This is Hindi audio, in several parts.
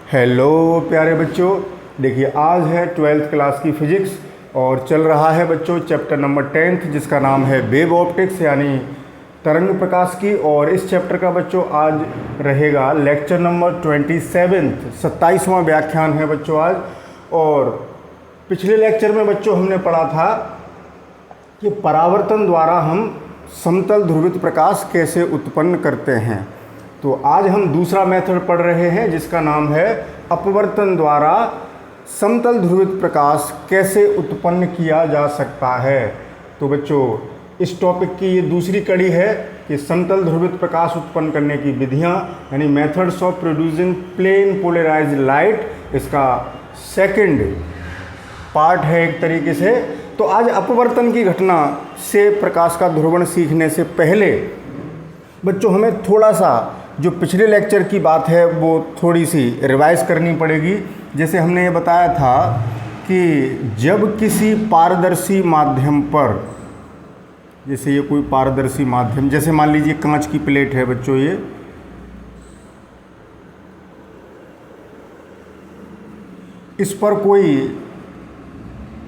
हेलो प्यारे बच्चों, देखिए आज है 12th क्लास की फिजिक्स और चल रहा है बच्चों चैप्टर नंबर 10th जिसका नाम है वेव ऑप्टिक्स यानी तरंग प्रकाश की। और इस चैप्टर का बच्चों आज रहेगा लेक्चर नंबर 27वां व्याख्यान है बच्चों आज। और पिछले लेक्चर में बच्चों हमने पढ़ा था कि परावर्तन द्वारा हम समतल ध्रुवित प्रकाश कैसे उत्पन्न करते हैं। तो आज हम दूसरा मेथड पढ़ रहे हैं जिसका नाम है अपवर्तन द्वारा समतल ध्रुवित प्रकाश कैसे उत्पन्न किया जा सकता है। तो बच्चों इस टॉपिक की ये दूसरी कड़ी है कि समतल ध्रुवित प्रकाश उत्पन्न करने की विधियां यानी methods of producing plane polarised light, इसका सेकंड पार्ट है एक तरीके से। तो आज अपवर्तन की घटना से प्रकाश का ध्रुवण सीखने से पहले बच्चों हमें थोड़ा सा जो पिछले लेक्चर की बात है वो थोड़ी सी रिवाइज करनी पड़ेगी। जैसे हमने ये बताया था कि जब किसी पारदर्शी माध्यम पर, जैसे ये कोई पारदर्शी माध्यम, जैसे मान लीजिए कांच की प्लेट है बच्चों, ये इस पर कोई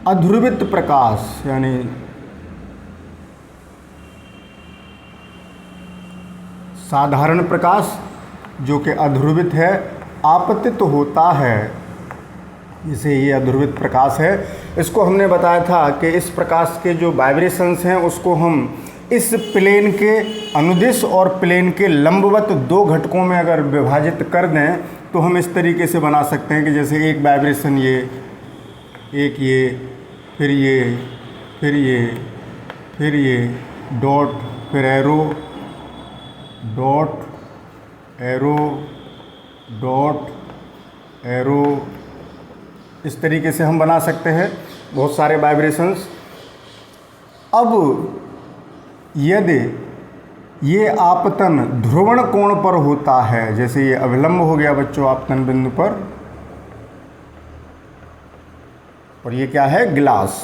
अध्रुवित प्रकाश यानी साधारण प्रकाश जो कि अध्रुवित है आपतित होता है, जिसे ये अध्रुवित प्रकाश है, इसको हमने बताया था कि इस प्रकाश के जो वाइब्रेशंस हैं उसको हम इस प्लेन के अनुदिश और प्लेन के लंबवत दो घटकों में अगर विभाजित कर दें तो हम इस तरीके से बना सकते हैं कि जैसे एक वाइब्रेशन ये, एक ये, फिर ये, फिर ये, फिर ये, डॉट, फिर arrow, dot, arrow, dot, arrow, इस तरीके से हम बना सकते हैं बहुत सारे वाइब्रेशंस। अब यदि ये आपतन ध्रुवण कोण पर होता है, जैसे ये अभिलंब हो गया बच्चों आपतन बिंदु पर, और ये क्या है, ग्लास,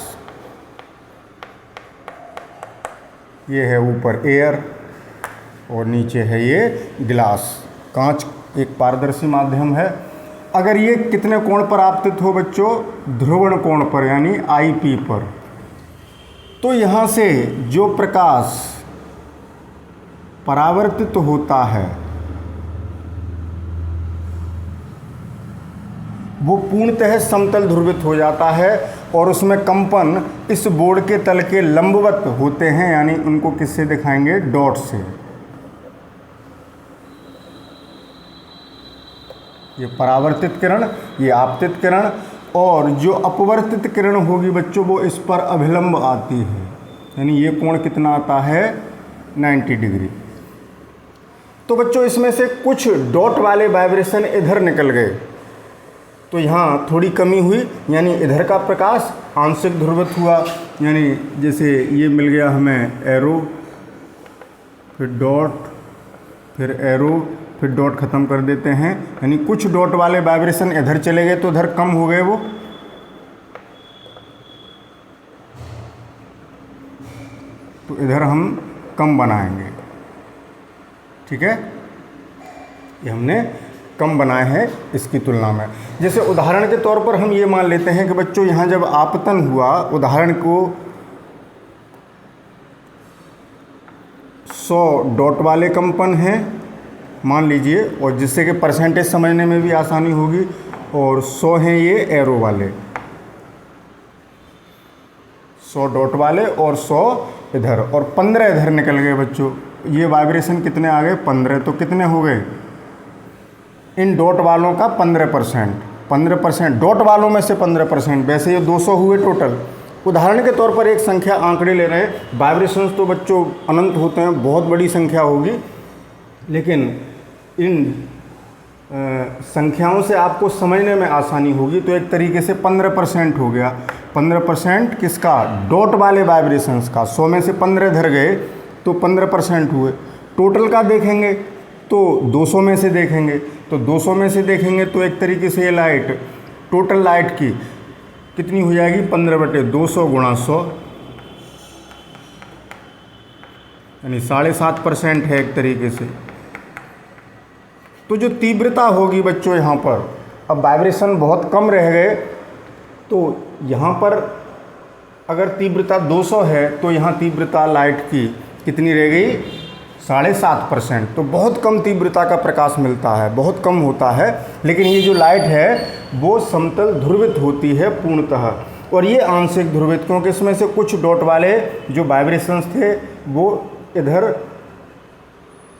ये है ऊपर एयर और नीचे है ये ग्लास, कांच एक पारदर्शी माध्यम है। अगर ये कितने कोण पर आपतित हो बच्चों, ध्रुवण कोण पर यानी आईपी पर, तो यहाँ से जो प्रकाश परावर्तित होता है वो पूर्णतः समतल ध्रुवित हो जाता है और उसमें कंपन इस बोर्ड के तल के लंबवत होते हैं, यानी उनको किससे दिखाएंगे, डॉट से। ये परावर्तित किरण, ये आपतित किरण, और जो अपवर्तित किरण होगी बच्चों वो इस पर अभिलंब आती है, यानी ये कोण कितना आता है, 90 डिग्री। तो बच्चों इसमें से कुछ डॉट वाले वाइब्रेशन इधर निकल गए तो यहाँ थोड़ी कमी हुई, यानी इधर का प्रकाश आंशिक ध्रुवित हुआ, यानी जैसे ये मिल गया हमें एरो, फिर डॉट, फिर एरो, फिर डॉट ख़त्म कर देते हैं, यानी कुछ डॉट वाले वाइब्रेशन इधर चले गए तो इधर कम हो गए वो। तो इधर हम कम बनाएंगे, ठीक है, ये हमने कम बनाए हैं इसकी तुलना में। जैसे उदाहरण के तौर पर हम ये मान लेते हैं कि बच्चों यहाँ जब आपतन हुआ, उदाहरण को 100 डॉट वाले कंपन हैं मान लीजिए, और जिससे कि परसेंटेज समझने में भी आसानी होगी, और 100 हैं ये एरो वाले, 100 डॉट वाले और 100 इधर, और 15 इधर निकल गए बच्चों। ये वाइब्रेशन कितने आ गए, 15। तो कितने हो गए इन डॉट वालों का 15%, डॉट वालों में से 15%, वैसे ये 200 हुए टोटल। उदाहरण के तौर पर एक संख्या आंकड़े ले रहे हैं, वाइब्रेशंस तो बच्चों अनंत होते हैं, बहुत बड़ी संख्या होगी, लेकिन इन संख्याओं से आपको समझने में आसानी होगी। तो एक तरीके से 15% हो गया, 15% किसका, डॉट वाले वाइब्रेशंस का। 100 में से 15 इधर गए तो 15% हुए। टोटल का देखेंगे तो 200 में से देखेंगे, तो 200 में से देखेंगे तो एक तरीके से ये लाइट, टोटल लाइट की कितनी हो जाएगी, 15/200 गुणा 100, यानी 7.5% है एक तरीके से। तो जो तीव्रता होगी बच्चों यहाँ पर अब वाइब्रेशन बहुत कम रह गए, तो यहाँ पर अगर तीव्रता 200 है तो यहाँ तीव्रता लाइट की कितनी रह गई, 7.5%। तो बहुत कम तीव्रता का प्रकाश मिलता है, बहुत कम होता है। लेकिन ये जो लाइट है वो समतल ध्रुवित होती है पूर्णतः, और ये आंशिक ध्रुवित, क्योंकि इसमें से कुछ डॉट वाले जो वाइब्रेशंस थे वो इधर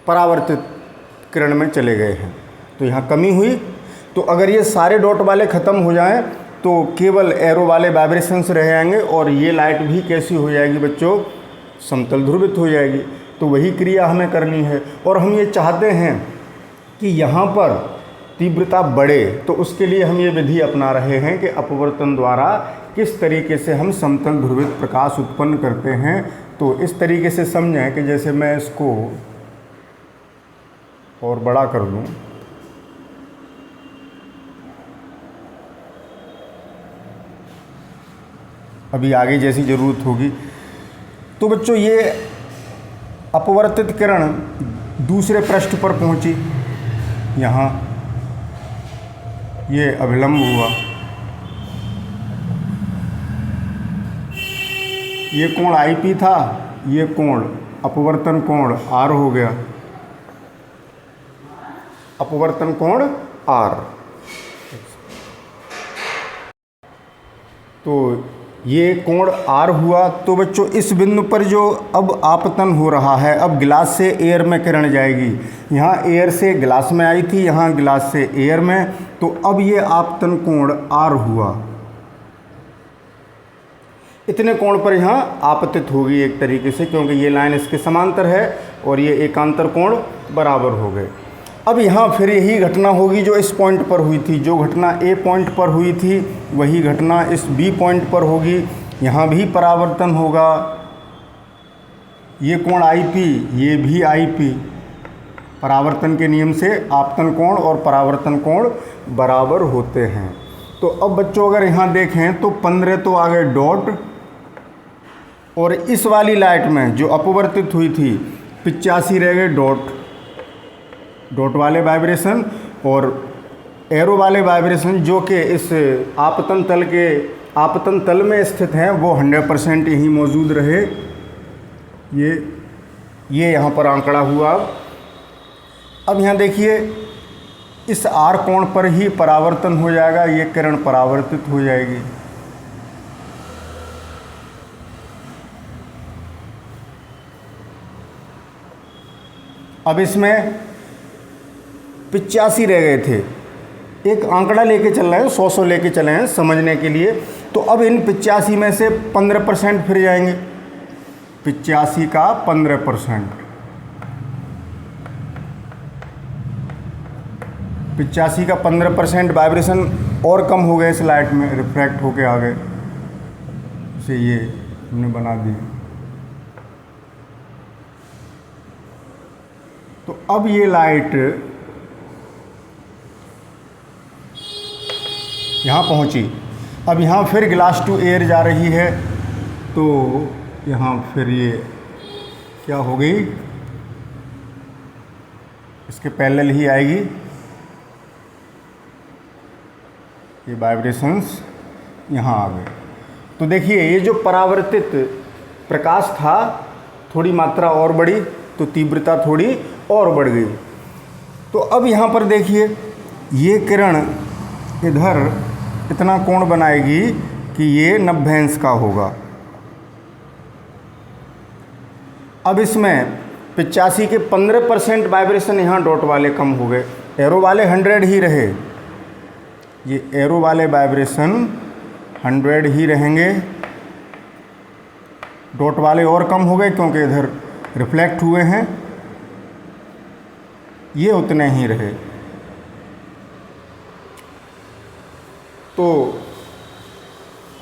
परावर्तित किरण में चले गए हैं, तो यहाँ कमी हुई। तो अगर ये सारे डॉट वाले ख़त्म हो जाएं तो केवल एरो वाले वाइब्रेशंस रह जाएंगे, और ये लाइट भी कैसी हो जाएगी बच्चों, समतल ध्रुवित हो जाएगी। तो वही क्रिया हमें करनी है, और हम ये चाहते हैं कि यहाँ पर तीव्रता बढ़े, तो उसके लिए हम ये विधि अपना रहे हैं कि अपवर्तन द्वारा किस तरीके से हम समतल ध्रुवित प्रकाश उत्पन्न करते हैं। तो इस तरीके से समझें कि जैसे मैं इसको और बड़ा कर दूं, अभी आगे जैसी ज़रूरत होगी। तो बच्चों ये अपवर्तित किरण दूसरे पृष्ठ पर पहुंची, यहाँ ये अभिलंब हुआ, ये कोण IP था, ये कोण अपवर्तन कोण R हो गया, अपवर्तन कोण R। तो ये कोण R हुआ। तो बच्चों इस बिंदु पर जो अब आपतन हो रहा है, अब गिलास से एयर में किरण जाएगी, यहाँ एयर से गिलास में आई थी, यहाँ गिलास से एयर में, तो अब ये आपतन कोण R हुआ। इतने कोण पर यहाँ आपतित होगी एक तरीके से, क्योंकि ये लाइन इसके समांतर है और ये एकांतर कोण बराबर हो गए। अब यहाँ फिर यही घटना होगी जो इस पॉइंट पर हुई थी, जो घटना A पॉइंट पर हुई थी वही घटना इस B पॉइंट पर होगी। यहाँ भी परावर्तन होगा, ये कोण IP, ये भी IP। परावर्तन के नियम से आपतन कोण और परावर्तन कोण बराबर होते हैं। तो अब बच्चों अगर यहाँ देखें तो 15 तो आ गए डॉट, और इस वाली लाइट में जो अपवर्तित हुई थी 85 रह गए डॉट, डॉट वाले वाइब्रेशन, और एरो वाले वाइब्रेशन जो कि इस आपतन तल में स्थित हैं वो 100% यहीं मौजूद रहे। ये यहाँ पर आंकड़ा हुआ। अब यहाँ देखिए इस R कोण पर ही परावर्तन हो जाएगा, ये किरण परावर्तित हो जाएगी। अब इसमें 85 रह गए थे, एक आंकड़ा लेके चल रहे हैं, 100 लेके चले हैं समझने के लिए। तो अब इन 85 में से 15% फिर जाएंगे, 85 का 15%, 85 का 15% वाइब्रेशन और कम हो गए इस लाइट में, रिफ्रैक्ट होके आ गए, इसे ये हमने बना दिया। तो अब ये लाइट यहाँ पहुँची। अब यहाँ फिर ग्लास टू एयर जा रही है, तो यहाँ फिर ये क्या हो गई, इसके पैरेलल ही आएगी ये वाइब्रेशंस, यहाँ आ गए। तो देखिए ये जो परावर्तित प्रकाश था, थोड़ी मात्रा और बढ़ी तो तीव्रता थोड़ी और बढ़ गई। तो अब यहाँ पर देखिए ये किरण इधर इतना कोण बनाएगी कि ये 90 अंश का होगा। अब इसमें 85 के 15% वाइब्रेशन यहाँ डॉट वाले कम हो गए, एरो वाले 100 ही रहे, ये एरो वाले वाइब्रेशन 100 ही रहेंगे, डॉट वाले और कम हो गए क्योंकि इधर रिफ्लेक्ट हुए हैं, ये उतने ही रहे। तो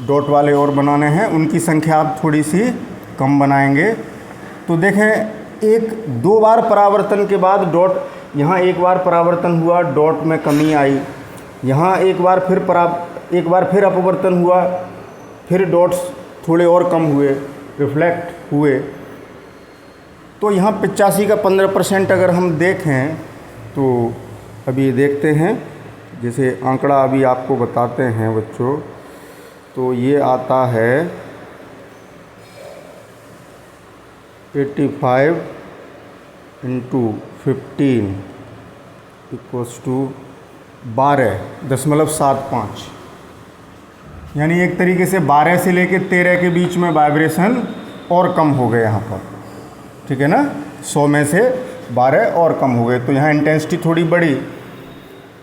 डॉट वाले और बनाने हैं, उनकी संख्या आप थोड़ी सी कम बनाएंगे। तो देखें एक दो बार परावर्तन के बाद डॉट, यहाँ एक बार परावर्तन हुआ डॉट में कमी आई, यहाँ एक बार फिर अपवर्तन हुआ, फिर डॉट्स थोड़े और कम हुए, रिफ्लेक्ट हुए। तो यहाँ 85 का 15% अगर हम देखें तो अभी देखते हैं, जैसे आंकड़ा अभी आपको बताते हैं बच्चों, तो ये आता है 85 × 15 = 12.75, यानी एक तरीके से 12 से लेके 13 के बीच में वाइब्रेशन और कम हो गए यहाँ पर, ठीक है ना। 100 में से 12 और कम हो गए, तो यहाँ इंटेंसिटी थोड़ी बढ़ी।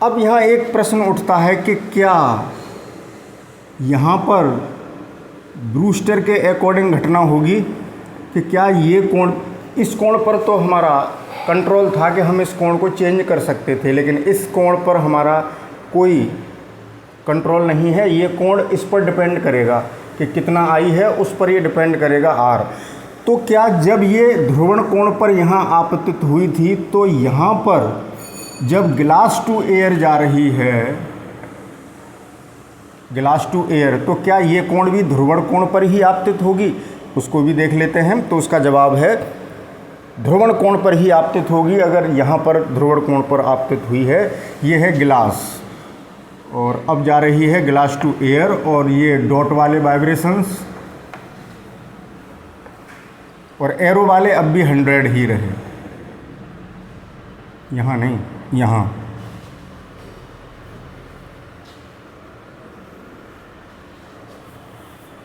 अब यहाँ एक प्रश्न उठता है कि क्या यहाँ पर ब्रूस्टर के अकॉर्डिंग घटना होगी कि क्या ये कोण, इस कोण पर तो हमारा कंट्रोल था कि हम इस कोण को चेंज कर सकते थे, लेकिन इस कोण पर हमारा कोई कंट्रोल नहीं है। ये कोण इस पर डिपेंड करेगा कि कितना आई है, उस पर ये डिपेंड करेगा आर। तो क्या जब ये ध्रुवण कोण पर यहाँ आपतित हुई थी, तो यहाँ पर जब ग्लास टू एयर जा रही है, ग्लास टू एयर, तो क्या ये कोण भी ध्रुवण कोण पर ही आपतित होगी? उसको भी देख लेते हैं। तो उसका जवाब है ध्रुवण कोण पर ही आपतित होगी, अगर यहाँ पर ध्रुवण कोण पर आपतित हुई है। ये है ग्लास, और अब जा रही है ग्लास टू एयर, और ये डॉट वाले वाइब्रेशंस और एरो वाले अब भी 100 ही रहे, यहाँ नहीं, यहाँ।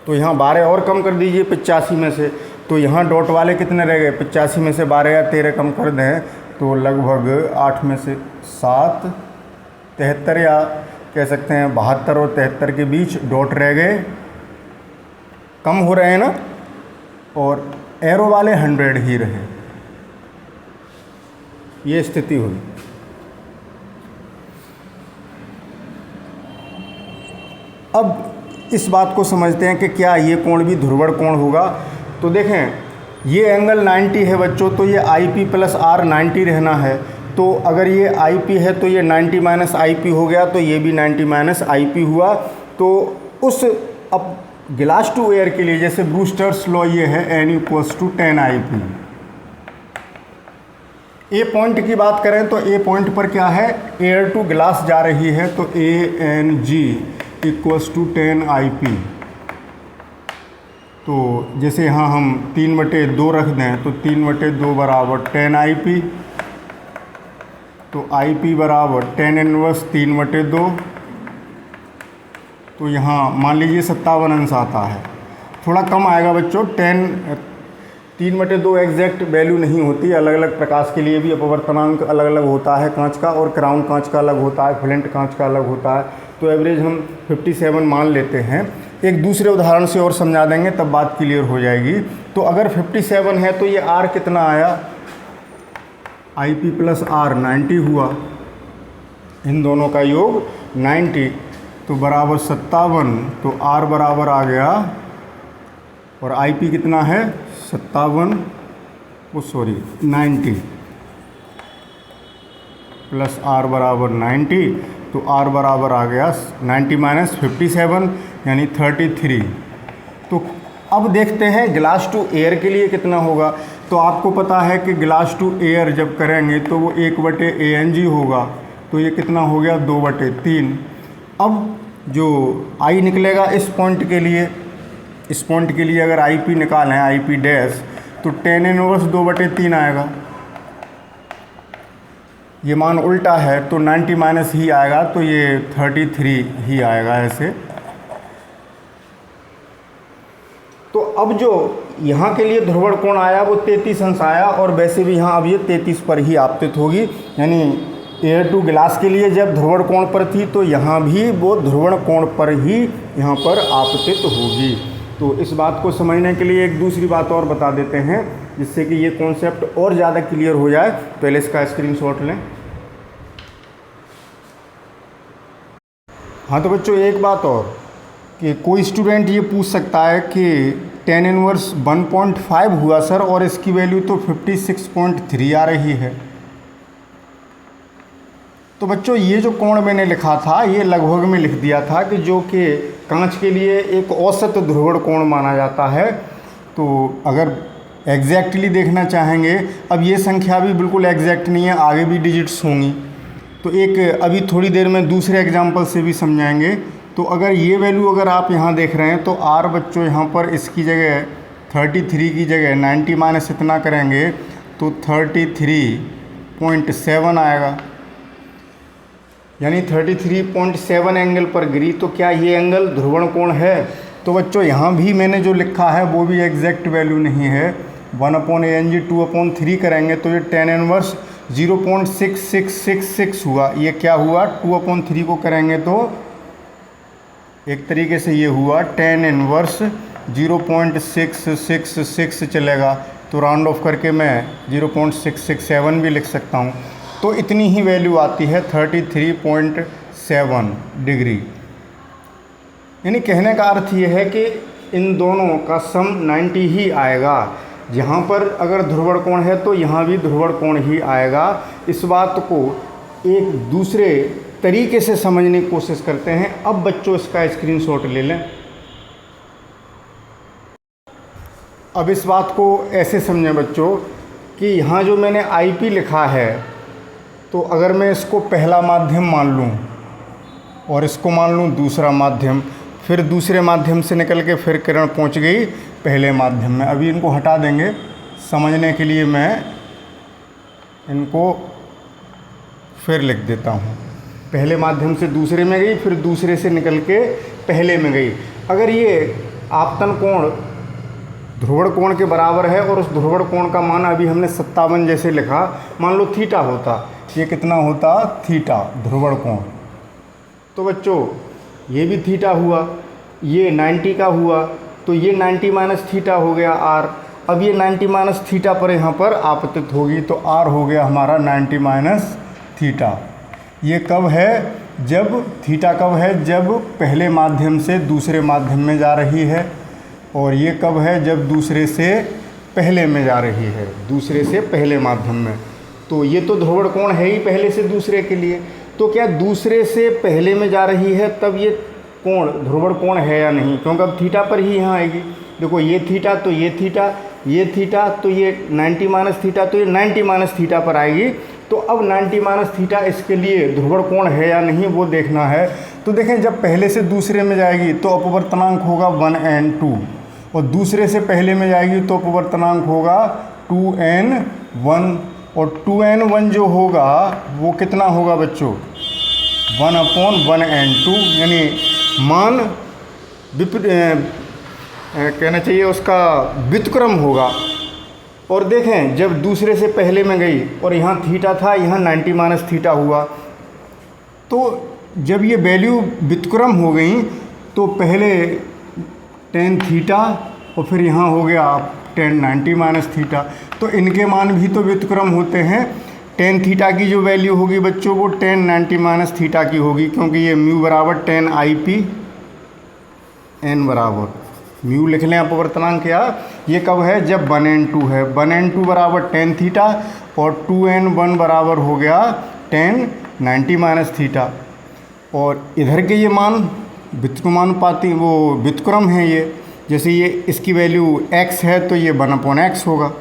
तो यहाँ 12 और कम कर दीजिए 85 में से, तो यहाँ डॉट वाले कितने रह गए? 85 में से 12 या 13 कम कर दें तो लगभग 8 में से 7, 73, या कह सकते हैं 72 और 73 के बीच डॉट रह गए, कम हो रहे हैं ना, और एरो वाले 100 ही रहे। ये स्थिति हुई। अब इस बात को समझते हैं कि क्या ये कोण भी ध्रुवण कोण होगा। तो देखें, ये एंगल 90 है बच्चों, तो ये IP + R 90 रहना है। तो अगर ये IP है तो ये 90 - IP हो गया, तो ये भी 90 - IP हुआ। तो उस अब ग्लास टू एयर के लिए जैसे ब्रूस्टर्स लॉ ये है N = 10 IP। ए पॉइंट की बात करें तो ए पॉइंट पर क्या है, एयर टू ग्लास जा रही है, तो ANG = 10 IP। तो जैसे यहाँ हम 3/2 रख दें, तो 3/2 = 10 IP, तो IP = 10 इनवर्स 3/2। तो यहाँ मान लीजिए 57 अंश आता है, थोड़ा कम आएगा बच्चों। 3/2 एग्जैक्ट वैल्यू नहीं होती, अलग अलग प्रकाश के लिए भी अपवर्तनांक अलग अलग होता है कांच का, और क्राउन कांच का अलग होता है, फ्लिंट कांच का अलग होता है। तो एवरेज हम 57 मान लेते हैं। एक दूसरे उदाहरण से और समझा देंगे, तब बात क्लियर हो जाएगी। तो अगर 57 है तो ये R कितना आया, IP + R 90 हुआ, इन दोनों का योग 90, तो बराबर 57। तो R बराबर आ गया, और IP कितना है 57, 90 + R = 90, तो R बराबर आ गया 90 - 57 यानी 33। तो अब देखते हैं ग्लास टू एयर के लिए कितना होगा। तो आपको पता है कि ग्लास टू एयर जब करेंगे तो वो 1/ANG होगा, तो ये कितना हो गया 2/3। अब जो I निकलेगा इस पॉइंट के लिए, इस पॉइंट के लिए अगर IP निकालें, IP डैश, तो 10 इनवर्स 2/3 आएगा। ये मान उल्टा है तो 90 - ही आएगा, तो ये 33 ही आएगा ऐसे। तो अब जो यहाँ के लिए ध्रुवण कोण आया वो 33 अंश आया, और वैसे भी यहाँ अब ये 33 पर ही आपतित होगी। यानी एयर टू ग्लास के लिए जब ध्रुवण कोण पर थी, तो यहाँ भी वो ध्रुवण कोण पर ही यहाँ पर आपतित होगी। तो इस बात को समझने के लिए एक दूसरी बात और बता देते हैं, जिससे कि ये कॉन्सेप्ट और ज़्यादा क्लियर हो जाए। पहले इसका स्क्रीनशॉट लें। हाँ तो बच्चों, एक बात और कि कोई स्टूडेंट ये पूछ सकता है कि 10 इनवर्स 1.5 हुआ सर, और इसकी वैल्यू तो 56.3 आ रही है। तो बच्चों, ये जो कोण मैंने लिखा था, ये लगभग में लिख दिया था कि जो कि कांच के लिए एक औसत ध्रुवण कोण माना जाता है। तो अगर एग्जैक्टली देखना चाहेंगे, अब ये संख्या भी बिल्कुल एग्जैक्ट नहीं है, आगे भी डिजिट्स होंगी, तो एक अभी थोड़ी देर में दूसरे एग्जाम्पल से भी समझाएंगे। तो अगर ये वैल्यू अगर आप यहाँ देख रहे हैं तो r बच्चों यहाँ पर इसकी जगह 33 की जगह 90 माइनस इतना करेंगे तो 33.7 आएगा, यानी 33.7 एंगल पर गिरी। तो क्या ये एंगल ध्रुवण कोण है? तो बच्चों यहाँ भी मैंने जो लिखा है वो भी एग्जैक्ट वैल्यू नहीं है। 1/Ang 2/3 करेंगे तो ये tan इनवर्स 0.6666 हुआ। ये क्या हुआ? 2/3 को करेंगे तो एक तरीके से ये हुआ tan इनवर्स 0.666 चलेगा। तो राउंड ऑफ करके मैं 0.667 भी लिख सकता हूँ। तो इतनी ही वैल्यू आती है 33.7 डिग्री। यानी कहने का अर्थ ये है कि इन दोनों का सम 90 ही आएगा। यहाँ पर अगर ध्रुवण कोण है तो यहाँ भी ध्रुवण कोण ही आएगा। इस बात को एक दूसरे तरीके से समझने की कोशिश करते हैं। अब बच्चों इसका स्क्रीनशॉट ले लें। अब इस बात को ऐसे समझें बच्चों कि यहाँ जो मैंने IP लिखा है, तो अगर मैं इसको पहला माध्यम मान लूँ और इसको मान लूँ दूसरा माध्यम, फिर दूसरे माध्यम से निकल के फिर किरण पहुँच गई पहले माध्यम में। अभी इनको हटा देंगे समझने के लिए, मैं इनको फिर लिख देता हूँ। पहले माध्यम से दूसरे में गई, फिर दूसरे से निकल के पहले में गई। अगर ये आपतन कोण ध्रुवण कोण के बराबर है और उस ध्रुवण कोण का मान अभी हमने 57 जैसे लिखा, मान लो थीटा होता, ये कितना होता? थीटा ध्रुवण कोण। तो बच्चों ये भी थीटा हुआ, ये 90 का हुआ, तो ये 90 माइनस थीटा हो गया r। अब ये 90 माइनस थीटा पर यहाँ पर आपतित होगी, तो r हो गया हमारा 90 माइनस थीटा। ये कब है? जब थीटा कब है? जब पहले माध्यम से दूसरे माध्यम में जा रही है। और ये कब है? जब दूसरे से पहले में जा रही है, दूसरे से पहले माध्यम में। तो ये तो ध्रुवण कोण है ही पहले से दूसरे के लिए। तो क्या दूसरे से पहले में जा रही है तब ये कोण ध्रुवण कोण है या नहीं? क्योंकि अब थीटा पर ही यहाँ आएगी। देखो ये थीटा तो ये थीटा, ये थीटा तो ये 90 माइनस थीटा, तो ये 90 माइनस थीटा पर आएगी। तो अब 90 माइनस थीटा इसके लिए ध्रुवण कोण है या नहीं वो देखना है। तो देखें जब पहले से दूसरे में जाएगी तो अपवर्तनांक होगा 1n2, और दूसरे से पहले में जाएगी तो अपवर्तनांक होगा 2n1, और 2n1 जो होगा वो कितना होगा बच्चों? 1/1n2, यानी मान कहना चाहिए उसका व्युत्क्रम होगा। और देखें जब दूसरे से पहले में गई और यहाँ थीटा था, यहाँ 90 माइनस थीटा हुआ, तो जब ये वैल्यू व्युत्क्रम हो गई तो पहले tan थीटा और फिर यहाँ हो गया tan 90 माइनस थीटा। तो इनके मान भी तो व्युत्क्रम होते हैं। tan थीटा की जो वैल्यू होगी बच्चों वो tan 90 माइनस थीटा की होगी, क्योंकि ये म्यू बराबर tan IP n बराबर म्यू लिख लें अपवर्तनांक। क्या ये कब है? जब 1n2 है। 1n2 बराबर tan थीटा और 2n1 बराबर हो गया tan 90 माइनस थीटा। और इधर के ये मान व्युत्क्रमानुपाती वो व्युत्क्रम है। ये जैसे ये इसकी वैल्यू x है तो ये 1/x होगा,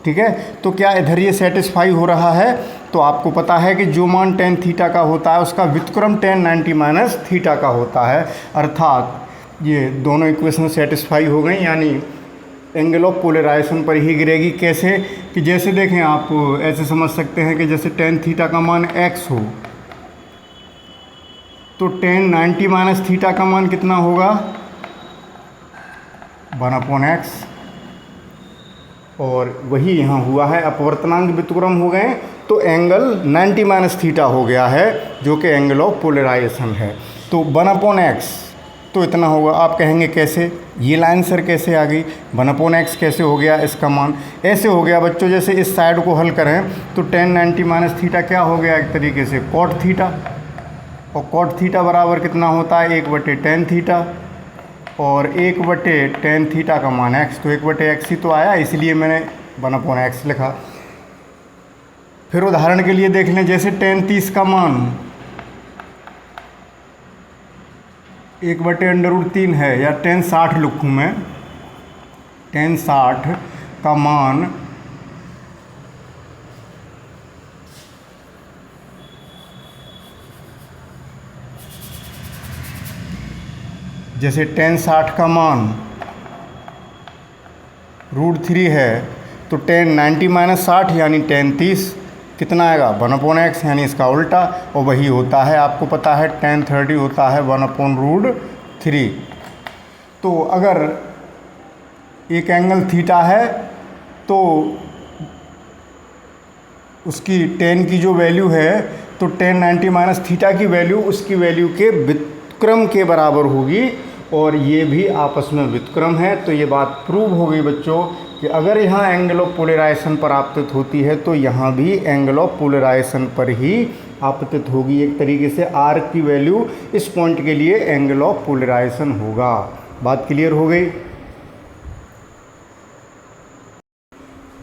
ठीक है। तो क्या इधर ये सेटिस्फाई हो रहा है? तो आपको पता है कि जो मान tan थीटा का होता है उसका व्युत्क्रम tan 90 माइनस थीटा का होता है। अर्थात ये दोनों इक्वेशन सेटिस्फाई हो गई, यानी एंगल ऑफ पोलराइजेशन पर ही गिरेगी। कैसे? कि जैसे देखें आप ऐसे समझ सकते हैं कि जैसे tan थीटा का मान x हो तो tan 90 माइनस थीटा का मान कितना होगा? 1/x। और वही यहाँ हुआ है, अपवर्तनांक व्युत्क्रम हो गए तो एंगल 90 माइनस थीटा हो गया है, जो कि एंगल ऑफ पोलराइजेशन है। तो 1/x तो इतना होगा। आप कहेंगे कैसे? ये लाइन सर कैसे आ गई? 1/x कैसे हो गया इसका मान? ऐसे हो गया बच्चों, जैसे इस साइड को हल करें तो tan 90 माइनस थीटा क्या हो गया? एक तरीके से cot थीटा, और cot थीटा बराबर कितना होता है? 1/tan थीटा, और 1/tan थीटा का मान x, तो 1/x ही तो आया, इसलिए मैंने 1/x लिखा। फिर उदाहरण के लिए देख लें, जैसे tan 30 का मान 1/√3 है, या tan 60 लिखूँ मैं, tan 60 का मान जैसे tan 60 का मान √3 है तो tan 90-60 यानी tan 30 कितना आएगा 1/x, यानी इसका उल्टा, और वही होता है आपको पता है tan 30 होता है 1/√3। तो अगर एक एंगल थीटा है तो उसकी tan की जो वैल्यू है तो tan 90-थीटा की वैल्यू उसकी वैल्यू के व्युत्क्रम के बराबर होगी, और ये भी आपस में व्युत्क्रम है। तो ये बात प्रूव हो गई बच्चों कि अगर यहाँ एंगल ऑफ पोलराइजेशन पर आपतित होती है तो यहाँ भी एंगल ऑफ पोलराइजेशन पर ही आपतित होगी। एक तरीके से r की वैल्यू इस पॉइंट के लिए एंगल ऑफ पोलराइजेशन होगा। बात क्लियर हो गई।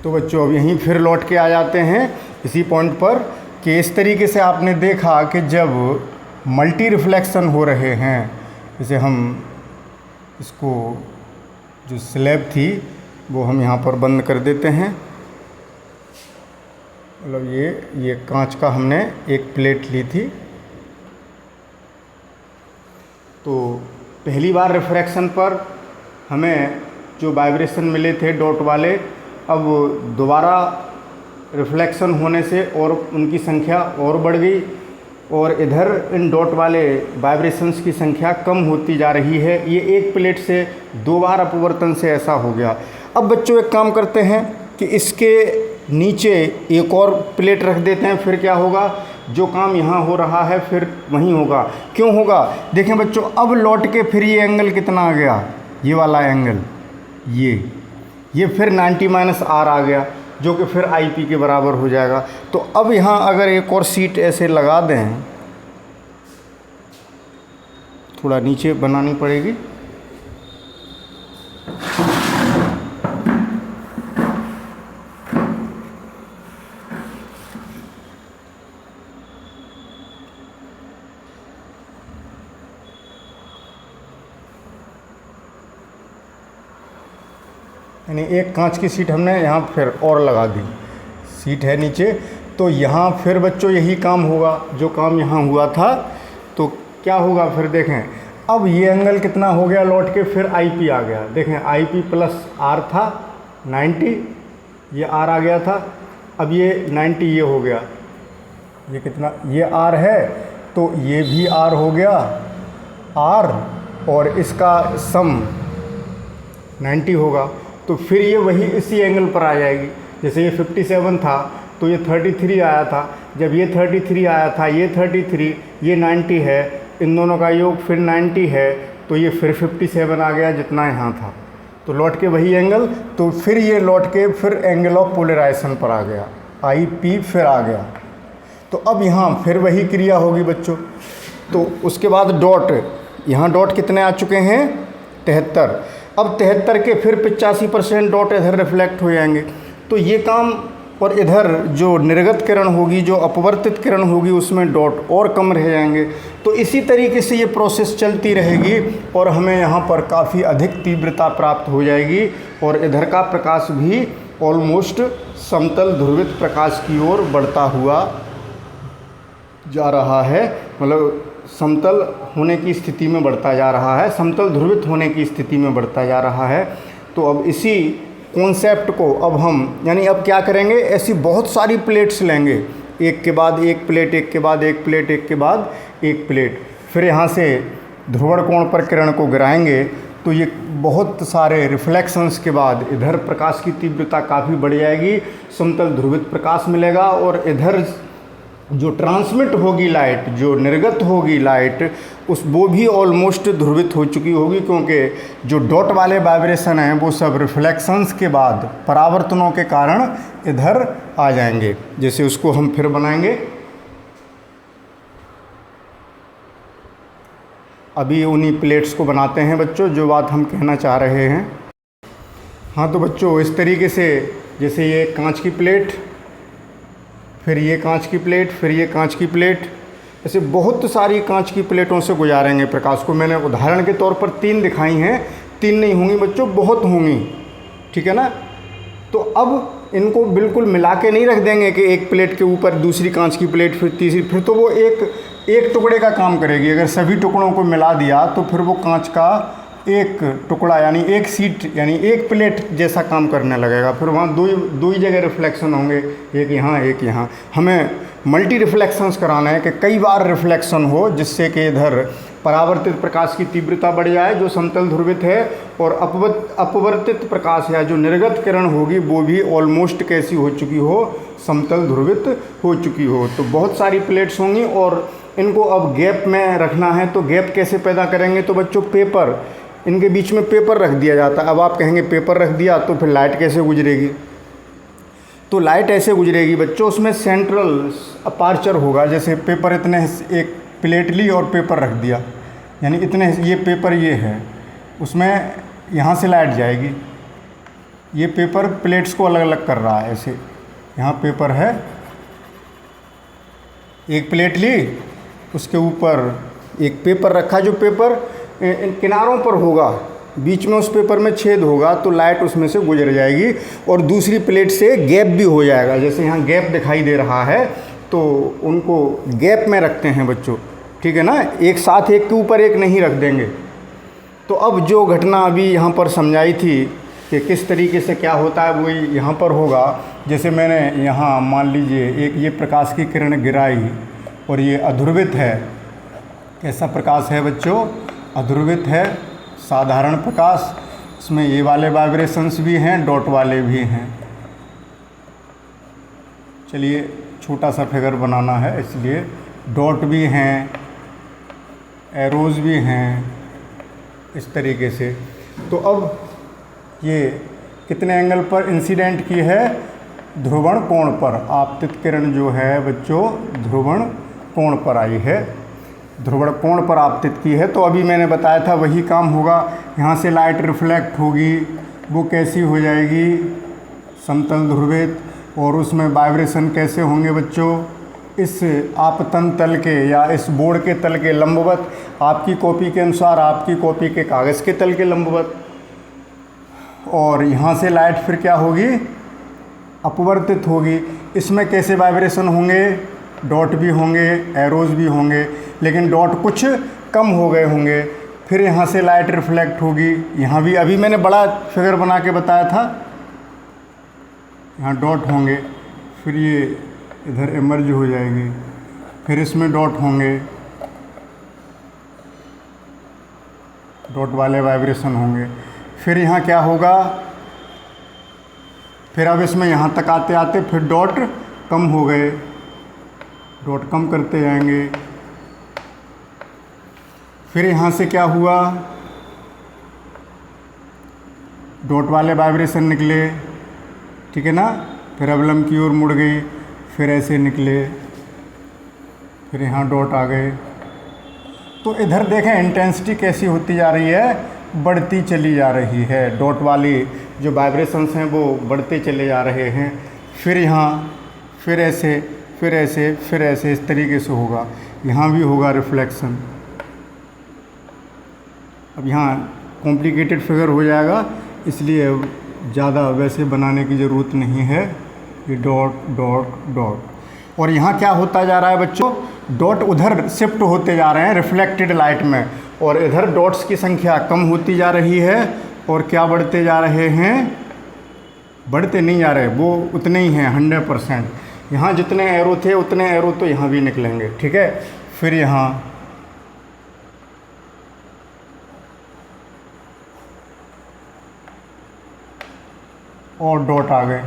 तो बच्चों अब यहीं फिर लौट के आ जाते हैं इसी पॉइंट पर कि इस तरीके से आपने देखा कि जब मल्टी रिफ्लेक्शन हो रहे हैं, जैसे हम इसको जो स्लैब थी वो हम यहाँ पर बंद कर देते हैं, मतलब ये कांच का हमने एक प्लेट ली थी। तो पहली बार रिफ्रैक्शन पर हमें जो वाइब्रेशन मिले थे डॉट वाले, अब दोबारा रिफ्लेक्शन होने से और उनकी संख्या और बढ़ गई, और इधर इन डॉट वाले वाइब्रेशंस की संख्या कम होती जा रही है। ये एक प्लेट से दो बार अपवर्तन से ऐसा हो गया। अब बच्चों एक काम करते हैं कि इसके नीचे एक और प्लेट रख देते हैं, फिर क्या होगा, जो काम यहाँ हो रहा है फिर वहीं होगा। क्यों होगा, देखें बच्चों, अब लौट के फिर ये एंगल कितना आ गया, ये वाला एंगल, ये फिर 90-r आ गया, जो कि फिर IP के बराबर हो जाएगा। तो अब यहाँ अगर एक और सीट ऐसे लगा दें, थोड़ा नीचे बनानी पड़ेगी, यानी एक कांच की सीट हमने यहाँ फिर और लगा दी, सीट है नीचे। तो यहाँ फिर बच्चों यही काम होगा जो काम यहाँ हुआ था। तो क्या होगा फिर देखें, अब ये एंगल कितना हो गया लौट के, फिर IP आ गया। देखें IP प्लस R था 90, ये R आ गया था, अब ये 90 ये हो गया, ये कितना, ये R है तो ये भी R हो गया R, और इसका सम 90 होगा। तो फिर ये वही इसी एंगल पर आ जाएगी। जैसे ये 57 था तो ये 33 आया था, जब ये 33 आया था, ये 33, ये 90 है, इन दोनों का योग फिर 90 है, तो ये फिर 57 आ गया जितना यहाँ था। तो लौट के वही एंगल, तो फिर ये लौट के फिर एंगल ऑफ पोलराइजेशन पर आ गया, IP फिर आ गया। तो अब यहाँ फिर वही क्रिया होगी बच्चों। तो उसके बाद डॉट, यहाँ डॉट कितने आ चुके हैं 73, अब 73 के फिर 85% डॉट इधर रिफ्लेक्ट हो जाएंगे। तो ये काम, और इधर जो निर्गत किरण होगी, जो अपवर्तित किरण होगी, उसमें डॉट और कम रह जाएंगे। तो इसी तरीके से ये प्रोसेस चलती रहेगी और हमें यहाँ पर काफ़ी अधिक तीव्रता प्राप्त हो जाएगी, और इधर का प्रकाश भी ऑलमोस्ट समतल ध्रुवित प्रकाश की ओर बढ़ता हुआ जा रहा है, मतलब समतल होने की स्थिति में बढ़ता जा रहा है, समतल ध्रुवित होने की स्थिति में बढ़ता जा रहा है। तो अब इसी कॉन्सेप्ट को अब हम, यानी अब क्या करेंगे, ऐसी बहुत सारी प्लेट्स लेंगे, एक के बाद एक प्लेट, एक के बाद एक प्लेट, एक के बाद एक प्लेट, फिर यहाँ से ध्रुवण कोण पर किरण को गिराएंगे। तो ये बहुत सारे रिफ्लेक्शंस के बाद इधर प्रकाश की तीव्रता काफ़ी बढ़ जाएगी, समतल ध्रुवित प्रकाश मिलेगा, और इधर जो ट्रांसमिट होगी लाइट, जो निर्गत होगी लाइट, वो भी ऑलमोस्ट ध्रुवित हो चुकी होगी, क्योंकि जो डॉट वाले वाइब्रेशन हैं वो सब रिफ्लेक्शंस के बाद परावर्तनों के कारण इधर आ जाएंगे। जैसे उसको हम फिर बनाएंगे, अभी उन्हीं प्लेट्स को बनाते हैं बच्चों, जो बात हम कहना चाह रहे हैं। हाँ तो बच्चों, इस तरीके से जैसे ये कांच की प्लेट, फिर ये कांच की प्लेट, फिर ये कांच की प्लेट, ऐसे बहुत सारी कांच की प्लेटों से गुजारेंगे प्रकाश को। मैंने उदाहरण के तौर पर 3 दिखाई हैं, 3 नहीं होंगी बच्चों, बहुत होंगी, ठीक है ना। तो अब इनको बिल्कुल मिला के नहीं रख देंगे कि एक प्लेट के ऊपर दूसरी कांच की प्लेट, फिर तीसरी, फिर तो वो एक एक टुकड़े का काम करेगी। अगर सभी टुकड़ों को मिला दिया तो फिर वो कांच का एक टुकड़ा यानी एक सीट यानी एक प्लेट जैसा काम करने लगेगा। फिर वहाँ दो ही जगह रिफ्लेक्शन होंगे, एक यहाँ एक यहाँ। हमें मल्टी रिफ्लेक्शंस कराना है कि कई बार रिफ्लेक्शन हो, जिससे कि इधर परावर्तित प्रकाश की तीव्रता बढ़ जाए जो समतल ध्रुवित है, और अपवर्तित प्रकाश या जो निर्गत किरण होगी वो भी ऑलमोस्ट कैसी हो चुकी हो, समतल ध्रुवित हो चुकी हो। तो बहुत सारी प्लेट्स होंगी और इनको अब गैप में रखना है। तो गैप कैसे पैदा करेंगे? तो बच्चों पेपर, इनके बीच में पेपर रख दिया जाता है। अब आप कहेंगे पेपर रख दिया तो फिर लाइट कैसे गुजरेगी? तो लाइट ऐसे गुजरेगी बच्चों, उसमें सेंट्रल अपार्चर होगा। जैसे पेपर इतने, एक प्लेट ली और पेपर रख दिया, यानी इतने, ये पेपर ये है, उसमें यहाँ से लाइट जाएगी। ये पेपर प्लेट्स को अलग अलग कर रहा है। ऐसे यहाँ पेपर है, एक प्लेट ली, उसके ऊपर एक पेपर रखा, जो पेपर किनारों पर होगा, बीच में उस पेपर में छेद होगा तो लाइट उसमें से गुजर जाएगी और दूसरी प्लेट से गैप भी हो जाएगा। जैसे यहाँ गैप दिखाई दे रहा है तो उनको गैप में रखते हैं बच्चों, ठीक है ना, एक साथ एक के ऊपर एक नहीं रख देंगे। तो अब जो घटना अभी यहाँ पर समझाई थी कि किस तरीके से क्या होता है, वो यहाँ पर होगा। जैसे मैंने यहाँ मान लीजिए एक ये प्रकाश की किरण गिराई और ये अध्रुवित है। कैसा प्रकाश है बच्चों? अध्रुवित है, साधारण प्रकाश। इसमें ये वाले वाइब्रेशंस भी हैं, डॉट वाले भी हैं। चलिए छोटा सा फिगर बनाना है, इसलिए डॉट भी हैं, एरोज भी हैं, इस तरीके से। तो अब ये कितने एंगल पर इंसिडेंट की है? ध्रुवण कोण पर। आपतित किरण जो है बच्चों ध्रुवण कोण पर आई है, ध्रुवण कोण पर आपतित की है। तो अभी मैंने बताया था वही काम होगा। यहाँ से लाइट रिफ्लेक्ट होगी, वो कैसी हो जाएगी? समतल ध्रुवित। और उसमें वाइब्रेशन कैसे होंगे बच्चों? इस आपतन तल के या इस बोर्ड के तल के लंबवत, आपकी कॉपी के अनुसार आपकी कॉपी के कागज़ के तल के लंबवत। और यहाँ से लाइट फिर क्या होगी? अपवर्तित होगी। इसमें कैसे वाइब्रेशन होंगे? डॉट भी होंगे, एरोज भी होंगे, लेकिन डॉट कुछ कम हो गए होंगे। फिर यहाँ से लाइट रिफ्लेक्ट होगी। यहाँ भी अभी मैंने बड़ा फिगर बना के बताया था, यहाँ डॉट होंगे, फिर ये इधर इमर्ज हो जाएगी, फिर इसमें डॉट होंगे, डॉट वाले वाइब्रेशन होंगे। फिर यहाँ क्या होगा? फिर अब इसमें यहाँ तक आते आते फिर डॉट कम हो गए, डॉट कम करते जाएंगे। फिर यहाँ से क्या हुआ? डॉट वाले वाइब्रेशन निकले, ठीक है ना, फिर अवलंब की ओर मुड़ गई, फिर ऐसे निकले, फिर यहाँ डॉट आ गए। तो इधर देखें इंटेंसिटी कैसी होती जा रही है, बढ़ती चली जा रही है। डॉट वाली जो वाइब्रेशंस हैं वो बढ़ते चले जा रहे हैं। फिर यहाँ, फिर ऐसे, फिर ऐसे, फिर ऐसे, इस तरीके से होगा। यहाँ भी होगा रिफ्लेक्शन। अब यहाँ कॉम्प्लिकेटेड फिगर हो जाएगा, इसलिए ज़्यादा वैसे बनाने की ज़रूरत नहीं है। ये डॉट डॉट डॉट। और यहाँ क्या होता जा रहा है बच्चों? डॉट उधर शिफ्ट होते जा रहे हैं रिफ्लेक्टेड लाइट में, और इधर डॉट्स की संख्या कम होती जा रही है। और क्या बढ़ते जा रहे हैं? बढ़ते नहीं जा रहे, वो उतने ही हैं 100%। यहाँ जितने एरो थे उतने एरो तो यहाँ भी निकलेंगे, ठीक है। फिर यहाँ और डॉट आ गए।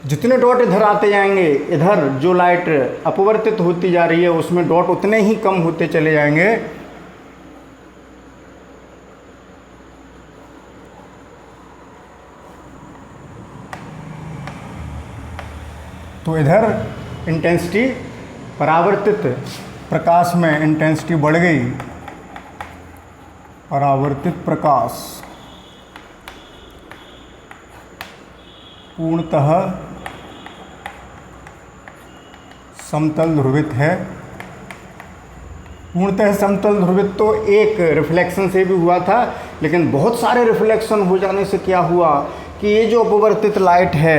जितने डॉट इधर आते जाएंगे, इधर जो लाइट अपवर्तित होती जा रही है उसमें डॉट उतने ही कम होते चले जाएंगे। तो इधर इंटेंसिटी, परावर्तित प्रकाश में इंटेंसिटी बढ़ गई। परावर्तित प्रकाश पूर्णतः समतल ध्रुवित है। पूर्णतः समतल ध्रुवित तो एक रिफ्लेक्शन से भी हुआ था, लेकिन बहुत सारे रिफ्लेक्शन हो जाने से क्या हुआ कि ये जो अपवर्तित लाइट है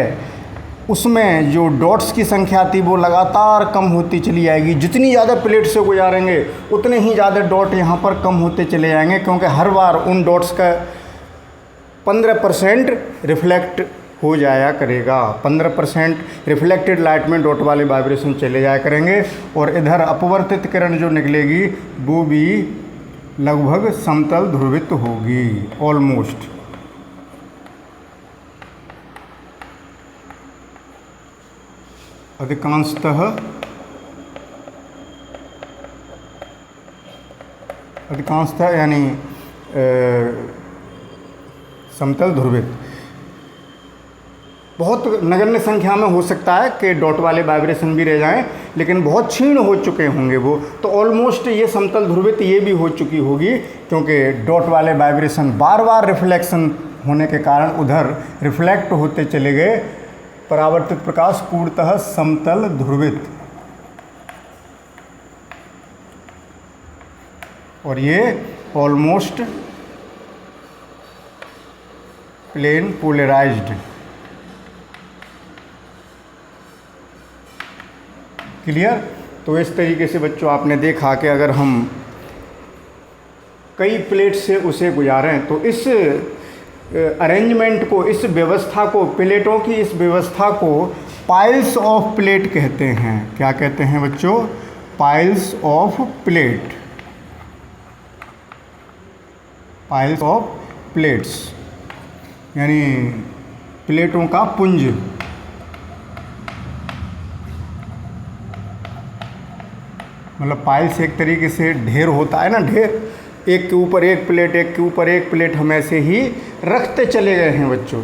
उसमें जो डॉट्स की संख्या थी वो लगातार कम होती चली जाएगी। जितनी ज़्यादा प्लेट से गुजारेंगे उतने ही ज़्यादा डॉट यहाँ पर कम होते चले जाएंगे, क्योंकि हर बार उन डॉट्स का 15% रिफ्लेक्ट हो जाया करेगा। 15% रिफ्लेक्टेड लाइट में डॉट वाले वाइब्रेशन चले जाया करेंगे, और इधर अपवर्तित किरण जो निकलेगी वो भी लगभग समतल ध्रुवित होगी, ऑलमोस्ट। अधिकांशतः यानी समतल ध्रुवित। बहुत नगण्य संख्या में हो सकता है कि डॉट वाले वाइब्रेशन भी रह जाएं, लेकिन बहुत क्षीण हो चुके होंगे वो, तो ऑलमोस्ट ये समतल ध्रुवित ये भी हो चुकी होगी, क्योंकि डॉट वाले वाइब्रेशन बार बार रिफ्लेक्शन होने के कारण उधर रिफ्लेक्ट होते चले गए। परावर्तित प्रकाश पूर्णतः समतल ध्रुवित, और ये ऑलमोस्ट प्लेन पोलराइज्ड। क्लियर? तो इस तरीके से बच्चों आपने देखा कि अगर हम कई प्लेट से उसे गुजारें तो इस अरेंजमेंट को, इस व्यवस्था को, प्लेटों की इस व्यवस्था को पाइल्स ऑफ प्लेट कहते हैं। क्या कहते हैं बच्चों? Piles of plate, piles of plates, यानी प्लेटों का पुंज। मतलब पाइल्स एक तरीके से ढेर होता है ना, ढेर, एक के ऊपर एक प्लेट, एक के ऊपर एक प्लेट हम ऐसे ही रखते चले गए हैं बच्चों।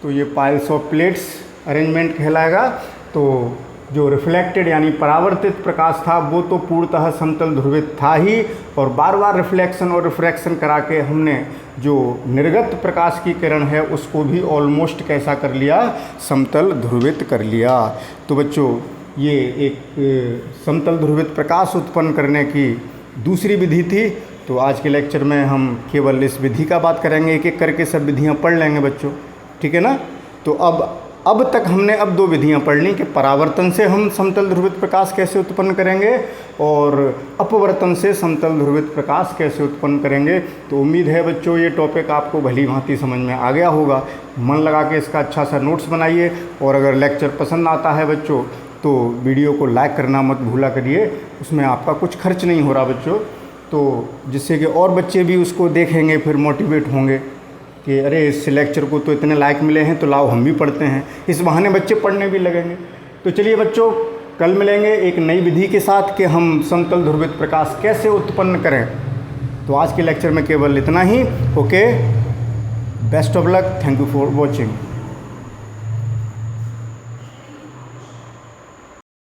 तो ये पाइल्स ऑफ प्लेट्स अरेंजमेंट कहलाएगा। तो जो रिफ्लेक्टेड यानी परावर्तित प्रकाश था वो तो पूर्णतः समतल ध्रुवित था ही, और बार बार रिफ्लेक्शन और रिफ्रैक्शन करा के हमने जो निर्गत प्रकाश की किरण है उसको भी ऑलमोस्ट कैसा कर लिया? समतल ध्रुवित कर लिया। तो बच्चों ये एक समतल ध्रुवित प्रकाश उत्पन्न करने की दूसरी विधि थी। तो आज के लेक्चर में हम केवल इस विधि का बात करेंगे, एक एक करके सब विधियाँ पढ़ लेंगे बच्चों, ठीक है ना? तो अब तक हमने अब दो विधियाँ पढ़ ली कि परावर्तन से हम समतल ध्रुवित प्रकाश कैसे उत्पन्न करेंगे और अपवर्तन से समतल ध्रुवित प्रकाश कैसे उत्पन्न करेंगे। तो उम्मीद है बच्चों ये टॉपिक आपको भली भांति समझ में आ गया होगा। मन लगा के इसका अच्छा सा नोट्स बनाइए, और अगर लेक्चर पसंद आता है बच्चों तो वीडियो को लाइक करना मत भूला करिए। उसमें आपका कुछ खर्च नहीं हो रहा बच्चों, तो जिससे कि और बच्चे भी उसको देखेंगे, फिर मोटिवेट होंगे कि अरे इस लेक्चर को तो इतने लाइक मिले हैं तो लाओ हम भी पढ़ते हैं। इस बहाने बच्चे पढ़ने भी लगेंगे। तो चलिए बच्चों, कल मिलेंगे एक नई विधि के साथ कि हम समतल ध्रुवित प्रकाश कैसे उत्पन्न करें। तो आज के लेक्चर में केवल इतना ही। Okay, best of luck, thank you for watching.